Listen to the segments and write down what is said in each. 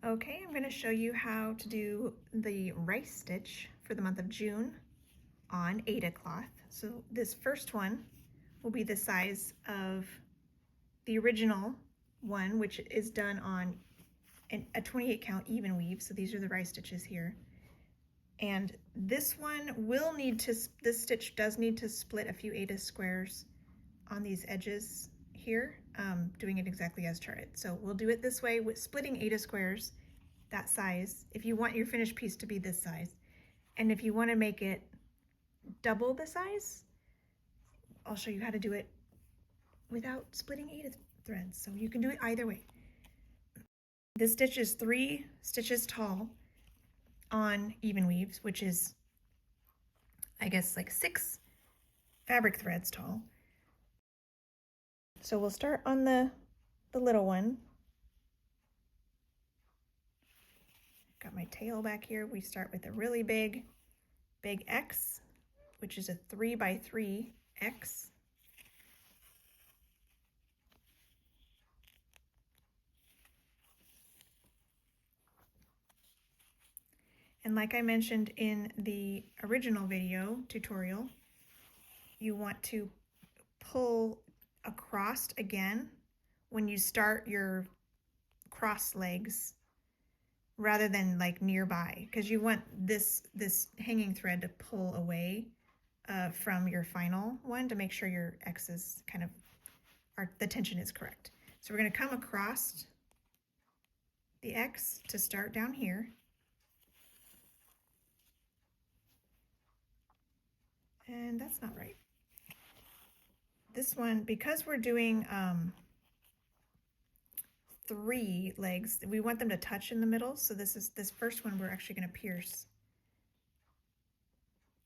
Okay, I'm going to show you how to do the rice stitch for the month of June on Aida cloth. So this first one will be the size of the original one, which is done on a 28 count even weave. So these are the rice stitches here. And this one will need to, this stitch does need to split a few Aida squares on these edges here, doing it exactly as charted. So we'll do it this way with splitting Aida squares that size if you want your finished piece to be this size. And if you want to make it double the size, I'll show you how to do it without splitting Aida threads. So you can do it either way. This stitch is 3 stitches tall on even weaves, which is, I guess, like 6 fabric threads tall. So we'll start on the little one. Got my tail back here. We start with a really big X, which is a 3 by 3 X. And like I mentioned in the original video tutorial, you want to pull across again when you start your cross legs rather than like nearby, because you want this hanging thread to pull away from your final one to make sure your X's kind of the tension is correct. So we're going to come across the X to start down here. And that's not right. This one, because we're doing 3 legs, we want them to touch in the middle. So this first one we're actually going to pierce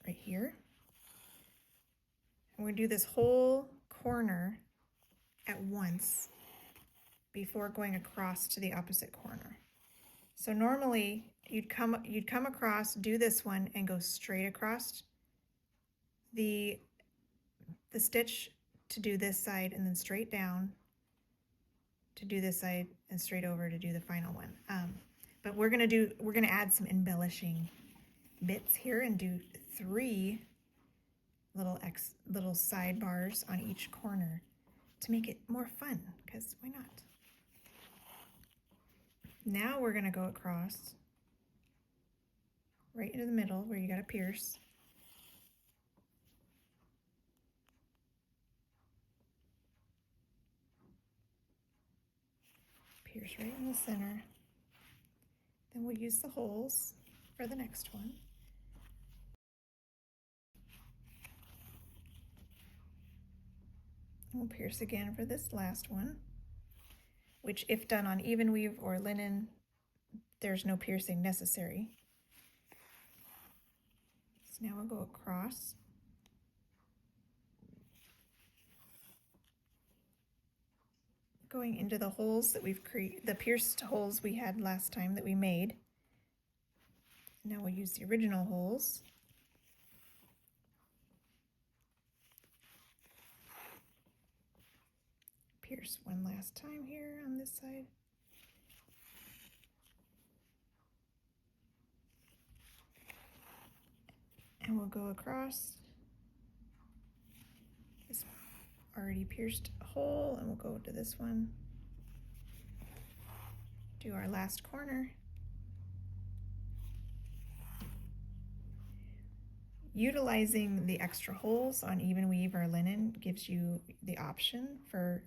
right here. And we're going to do this whole corner at once before going across to the opposite corner. So normally you'd come across, do this one, and go straight across the stitch to do this side, and then straight down to do this side, and straight over to do the final one. But we're gonna add some embellishing bits here and do 3 little sidebars on each corner to make it more fun, because why not? Now we're gonna go across right into the middle where you gotta pierce. Pierce right in the center. Then we'll use the holes for the next one. We'll pierce again for this last one, which if done on even weave or linen, there's no piercing necessary. So now we'll go across. Going into the holes that we've created, the pierced holes we had last time that we made. Now we'll use the original holes. Pierce one last time here on this side. And we'll go across this already pierced hole, and we'll go to this one. Do our last corner. Utilizing the extra holes on even weave or linen gives you the option for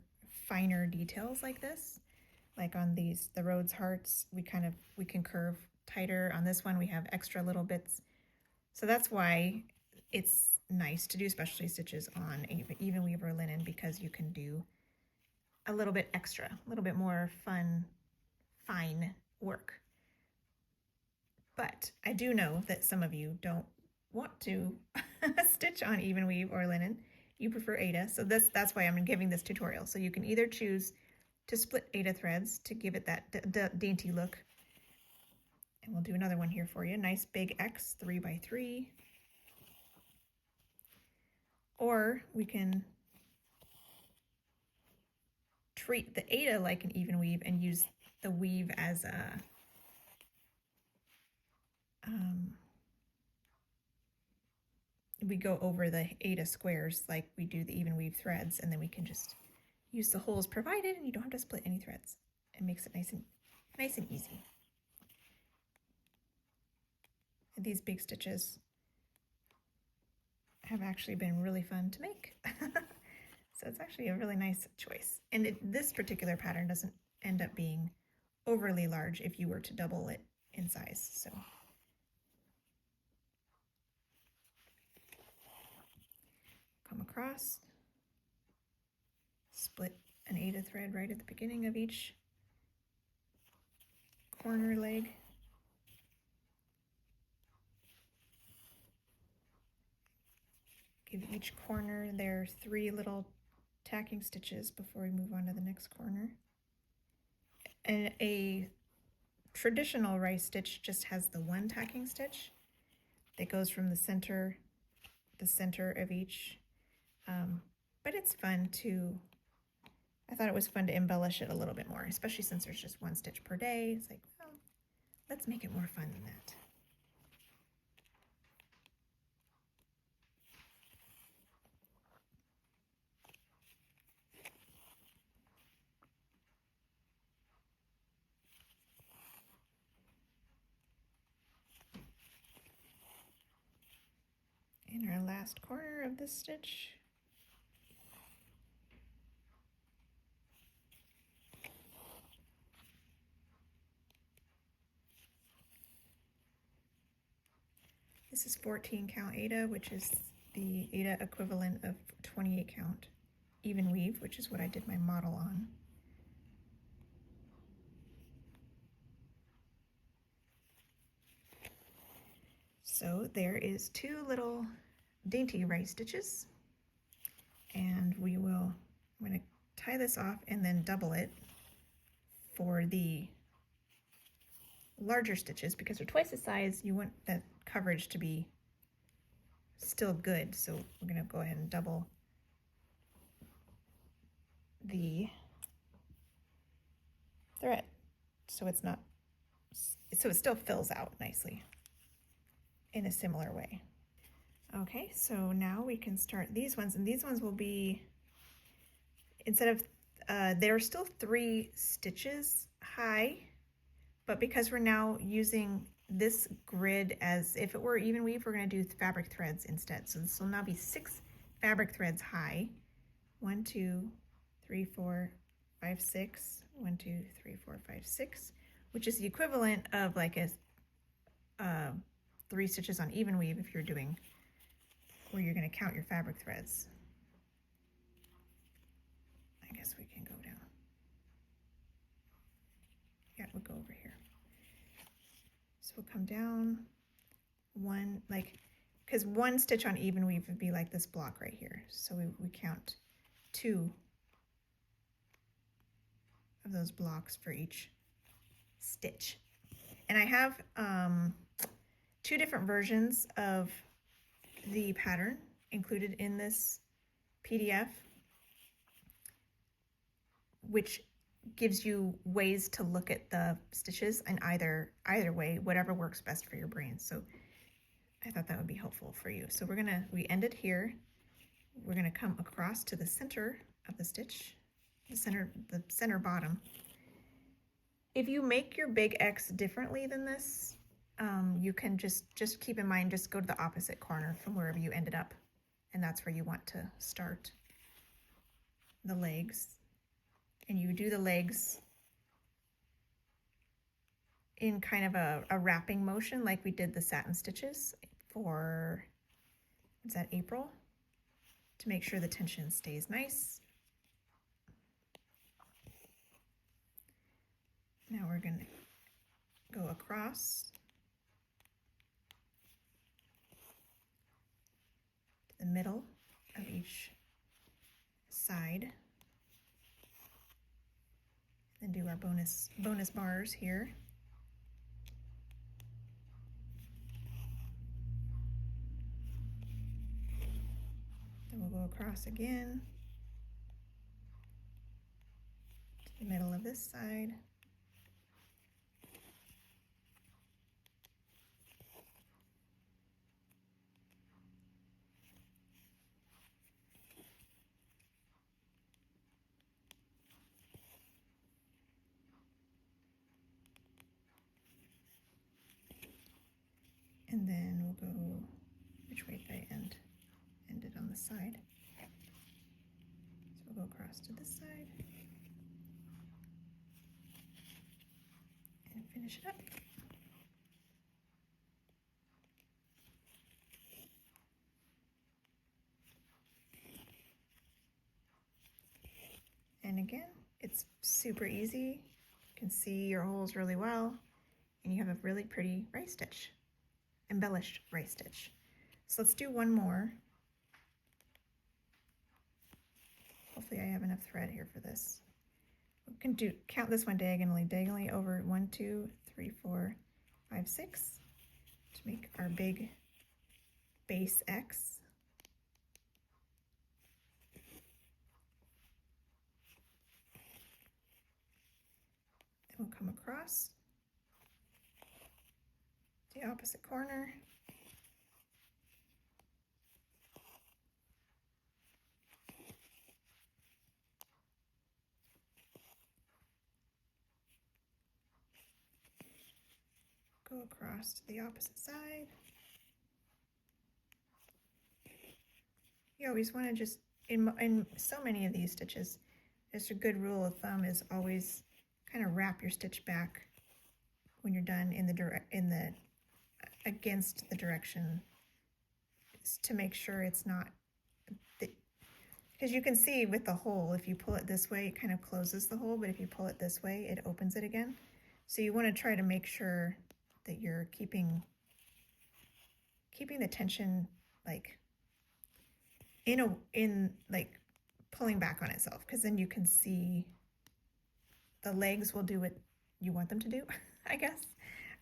finer details like this. Like on the Rhodes hearts, we can curve tighter. On this one, we have extra little bits. So that's why it's nice to do specialty stitches on even weave or linen, because you can do a little bit extra, a little bit more fun, fine work. But I do know that some of you don't want to stitch on even weave or linen. You prefer Aida, so that's why I'm giving this tutorial. So you can either choose to split Aida threads to give it that dainty look. And we'll do another one here for you. Nice big X, 3 by 3. Or we can treat the Aida like an even weave and use the weave as we go over the Aida squares like we do the even weave threads, and then we can just use the holes provided and you don't have to split any threads. It makes it nice and easy. And these big stitches have actually been really fun to make. So it's actually a really nice choice. And this particular pattern doesn't end up being overly large if you were to double it in size. So come across, split an Aida thread right at the beginning of each corner leg. Give each corner their 3 little tacking stitches before we move on to the next corner. And a traditional rice stitch just has the 1 tacking stitch that goes from the center of each. But it's fun to, I thought it was fun to embellish it a little bit more, especially since there's just 1 stitch per day. It's like, well, let's make it more fun than that. In our last corner of this stitch, this is 14 count Aida, which is the Aida equivalent of 28 count even weave, which is what I did my model on. So there is 2 little dainty rice stitches, and I'm going to tie this off and then double it for the larger stitches because they're twice the size. You want that coverage to be still good, so we're going to go ahead and double the thread so it still fills out nicely in a similar way. Okay, so now we can start these ones, and these ones will be, instead of they're still 3 stitches high, but because we're now using this grid as if it were even weave, we're going to do fabric threads instead. So this will now be 6 fabric threads high. 1, 2, 3, 4, 5, 6. 1, 2, 3, 4, 5, 6, which is the equivalent of like a 3 stitches on even weave if you're doing where you're going to count your fabric threads. I guess we can go down. Yeah, we'll go over here. So we'll come down 1, like, because 1 stitch on even weave would be like this block right here. So we count 2 of those blocks for each stitch. And I have 2 different versions of the pattern included in this PDF, which gives you ways to look at the stitches in either way, whatever works best for your brain. So I thought that would be helpful for you. So we ended here. We're gonna come across to the center of the stitch, the center bottom. If you make your big X differently than this, you can just keep in mind, just go to the opposite corner from wherever you ended up, and that's where you want to start the legs. And you do the legs in kind of a wrapping motion like we did the satin stitches for, is that April? To make sure the tension stays nice. Now we're going to go across to the middle of each side and do our bonus bars here. Then we'll go across again to the middle of this side. And then we'll go, which way did I end? Ended on the side. So we'll go across to this side and finish it up. And again, it's super easy. You can see your holes really well, and you have a really pretty rice stitch, embellished rice stitch. So let's do one more. Hopefully I have enough thread here for this. We can count this one diagonally over 1, 2, 3, 4, 5, 6 to make our big base X. Then we'll come across the opposite corner. Go across to the opposite side. You always want to just, in so many of these stitches, just a good rule of thumb is always kind of wrap your stitch back when you're done against the direction, to make sure it's not, because you can see with the hole, if you pull it this way, it kind of closes the hole, but if you pull it this way, it opens it again. So you want to try to make sure that you're keeping the tension like like pulling back on itself, because then you can see the legs will do what you want them to do, I guess,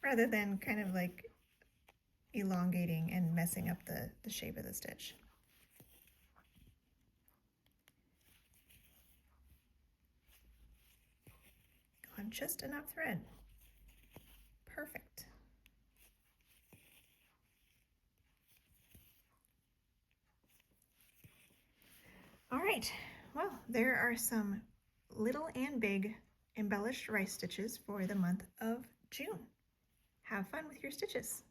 rather than kind of like elongating and messing up the shape of the stitch. Go on just enough thread. Perfect. All right, well, there are some little and big embellished rice stitches for the month of June. Have fun with your stitches.